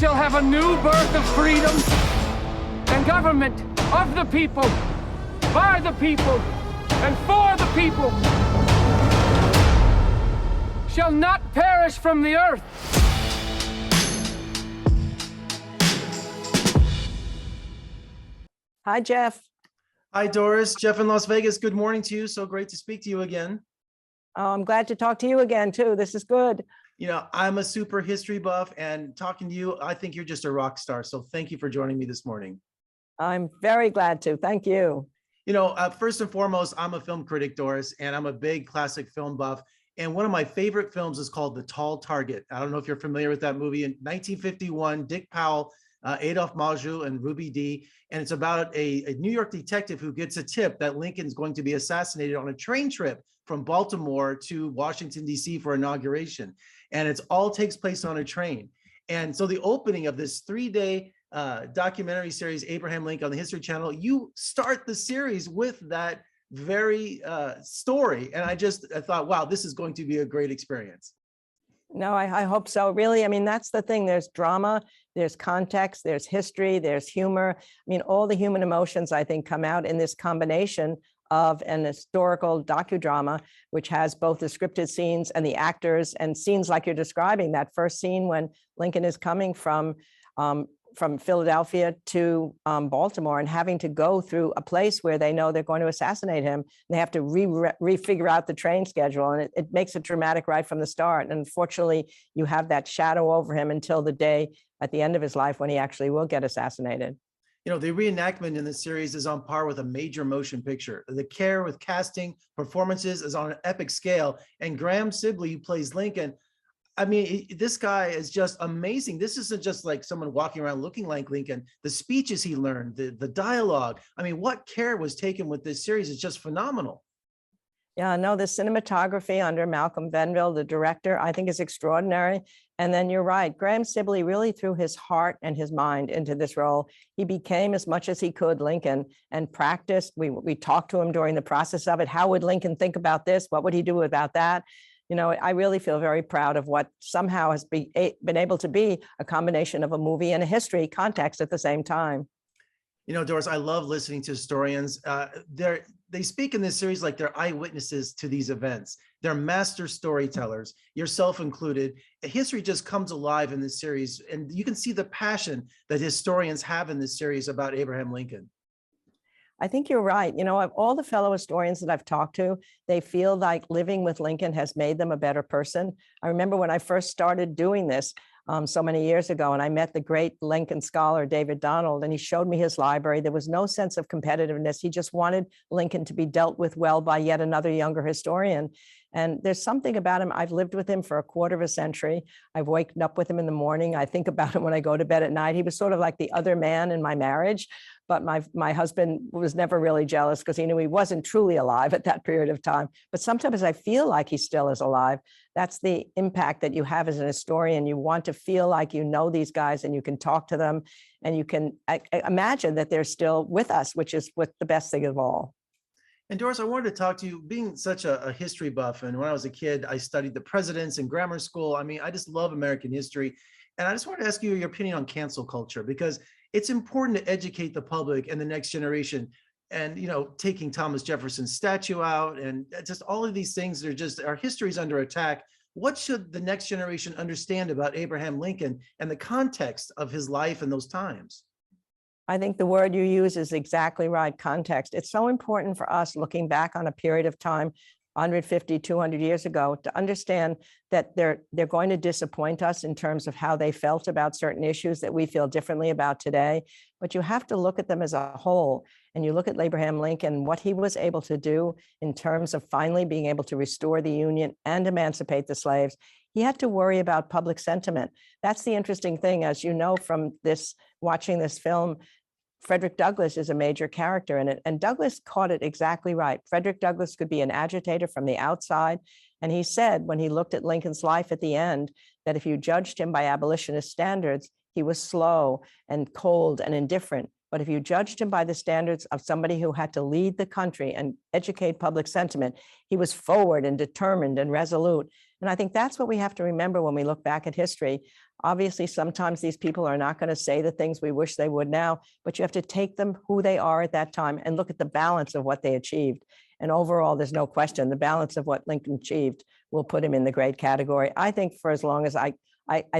shall have a new birth of freedom and government of the people, by the people, and for the people shall not perish from the earth. Hi, Jeff. Hi, Doris. Jeff in Las Vegas. Good morning to you. So great to speak to you again. Oh, I'm glad to talk to you again, too. This is good. You know, I'm a super history buff, and talking to you, I think you're just a rock star. So thank you for joining me this morning. I'm very glad to. Thank you. You know, first and foremost, I'm a film critic, Doris, and I'm a big classic film buff. And one of my favorite films is called The Tall Target. I don't know if you're familiar with that movie. In 1951, Dick Powell, Adolphe Menjou, and Ruby Dee. And it's about a New York detective who gets a tip that Lincoln's going to be assassinated on a train trip from Baltimore to Washington, D.C. for inauguration. And it all takes place on a train. And so the opening of this 3-day documentary series, Abraham Lincoln, on the History Channel, you start the series with that very story. And I thought, wow, this is going to be a great experience. No, I hope so. Really, I mean, that's the thing. There's drama, there's context, there's history, there's humor. I mean, all the human emotions, I think, come out in this combination of an historical docudrama, which has both the scripted scenes and the actors and scenes like you're describing. That first scene when Lincoln is coming from Philadelphia to Baltimore and having to go through a place where they know they're going to assassinate him. They have to refigure out the train schedule, and it makes it dramatic right from the start. And unfortunately, you have that shadow over him until the day at the end of his life when he actually will get assassinated. You know, the reenactment in this series is on par with a major motion picture. The care with casting, performances is on an epic scale. And Graham Sibley, who plays Lincoln, I mean, this guy is just amazing. This isn't just like someone walking around looking like Lincoln. The speeches he learned, the dialogue. I mean, what care was taken with this series is just phenomenal. Yeah, no, the cinematography under Malcolm Venville, the director, I think is extraordinary. And then you're right, Graham Sibley really threw his heart and his mind into this role. He became, as much as he could, Lincoln, and practiced. We talked to him during the process of it. How would Lincoln think about this? What would he do about that? You know, I really feel very proud of what somehow has been able to be a combination of a movie and a history context at the same time. You know, Doris, I love listening to historians. They speak in this series like they're eyewitnesses to these events. They're master storytellers, yourself included. History just comes alive in this series, and you can see the passion that historians have in this series about Abraham Lincoln. I think you're right. You know, of all the fellow historians that I've talked to, they feel like living with Lincoln has made them a better person. I remember when I first started doing this so many years ago, and I met the great Lincoln scholar, David Donald, and he showed me his library. There was no sense of competitiveness. He just wanted Lincoln to be dealt with well by yet another younger historian. And there's something about him. I've lived with him for a quarter of a century. I've waken up with him in the morning. I think about him when I go to bed at night. He was sort of like the other man in my marriage, but my husband was never really jealous because he knew he wasn't truly alive at that period of time. But sometimes I feel like he still is alive. That's the impact that you have as an historian. You want to feel like you know these guys and you can talk to them and you can imagine that they're still with us, which is what the best thing of all. And Doris, I wanted to talk to you, being such a history buff. And when I was a kid, I studied the presidents in grammar school. I mean, I just love American history. And I just wanted to ask you your opinion on cancel culture, because it's important to educate the public and the next generation. And, you know, taking Thomas Jefferson's statue out and just all of these things, they're just, our history is under attack. What should the next generation understand about Abraham Lincoln and the context of his life in those times? I think the word you use is exactly right, context. It's so important for us looking back on a period of time, 150, 200 years ago, to understand that they're going to disappoint us in terms of how they felt about certain issues that we feel differently about today. But you have to look at them as a whole. And you look at Abraham Lincoln, what he was able to do in terms of finally being able to restore the Union and emancipate the slaves. He had to worry about public sentiment. That's the interesting thing, as you know from this, watching this film. Frederick Douglass is a major character in it, and Douglass caught it exactly right. Frederick Douglass could be an agitator from the outside, and he said when he looked at Lincoln's life at the end that if you judged him by abolitionist standards, he was slow and cold and indifferent. But if you judged him by the standards of somebody who had to lead the country and educate public sentiment, he was forward and determined and resolute. And I think that's what we have to remember when we look back at history. Obviously, sometimes these people are not going to say the things we wish they would now, but you have to take them who they are at that time and look at the balance of what they achieved. And overall, there's no question, the balance of what Lincoln achieved will put him in the great category. I think for as long as I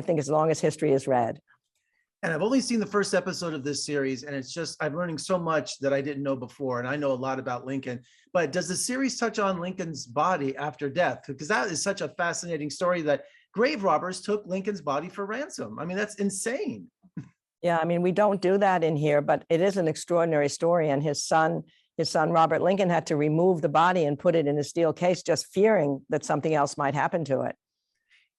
think as long as history is read. And I've only seen the first episode of this series, and it's just, I'm learning so much that I didn't know before. And I know a lot about Lincoln, but does the series touch on Lincoln's body after death? Because that is such a fascinating story, that grave robbers took Lincoln's body for ransom. I mean, that's insane. Yeah, I mean, we don't do that in here, but it is an extraordinary story. And his son, Robert Lincoln, had to remove the body and put it in a steel case, just fearing that something else might happen to it.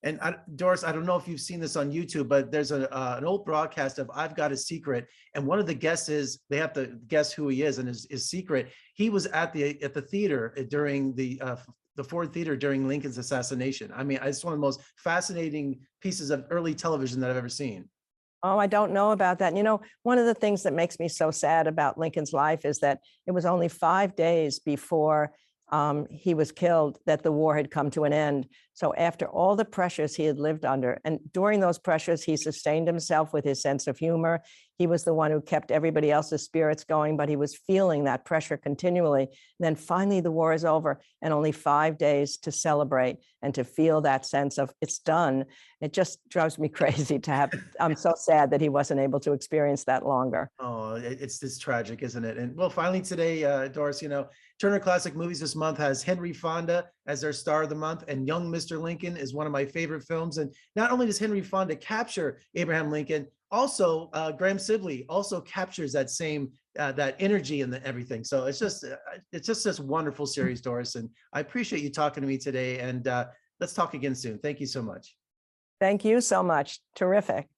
And Doris, I don't know if you've seen this on YouTube, but there's an old broadcast of I've Got a Secret. And one of the guests is, they have to guess who he is, and his secret. He was at the theater during the Ford Theater during Lincoln's assassination. I mean, it's one of the most fascinating pieces of early television that I've ever seen. Oh, I don't know about that. You know, one of the things that makes me so sad about Lincoln's life is that it was only 5 days before he was killed that the war had come to an end. So after all the pressures he had lived under, and during those pressures, he sustained himself with his sense of humor. He was the one who kept everybody else's spirits going, but he was feeling that pressure continually. And then finally the war is over, and only 5 days to celebrate and to feel that sense of it's done. It just drives me crazy to have, I'm so sad that he wasn't able to experience that longer. Oh, it's tragic, isn't it? And well, finally today, Doris, you know, Turner Classic Movies this month has Henry Fonda as their star of the month, and Young Mr. Lincoln is one of my favorite films. And not only does Henry Fonda capture Abraham Lincoln, also Graham Sibley also captures that same that energy and everything. So it's just this wonderful series, Doris. And I appreciate you talking to me today. And let's talk again soon. Thank you so much. Thank you so much. Terrific.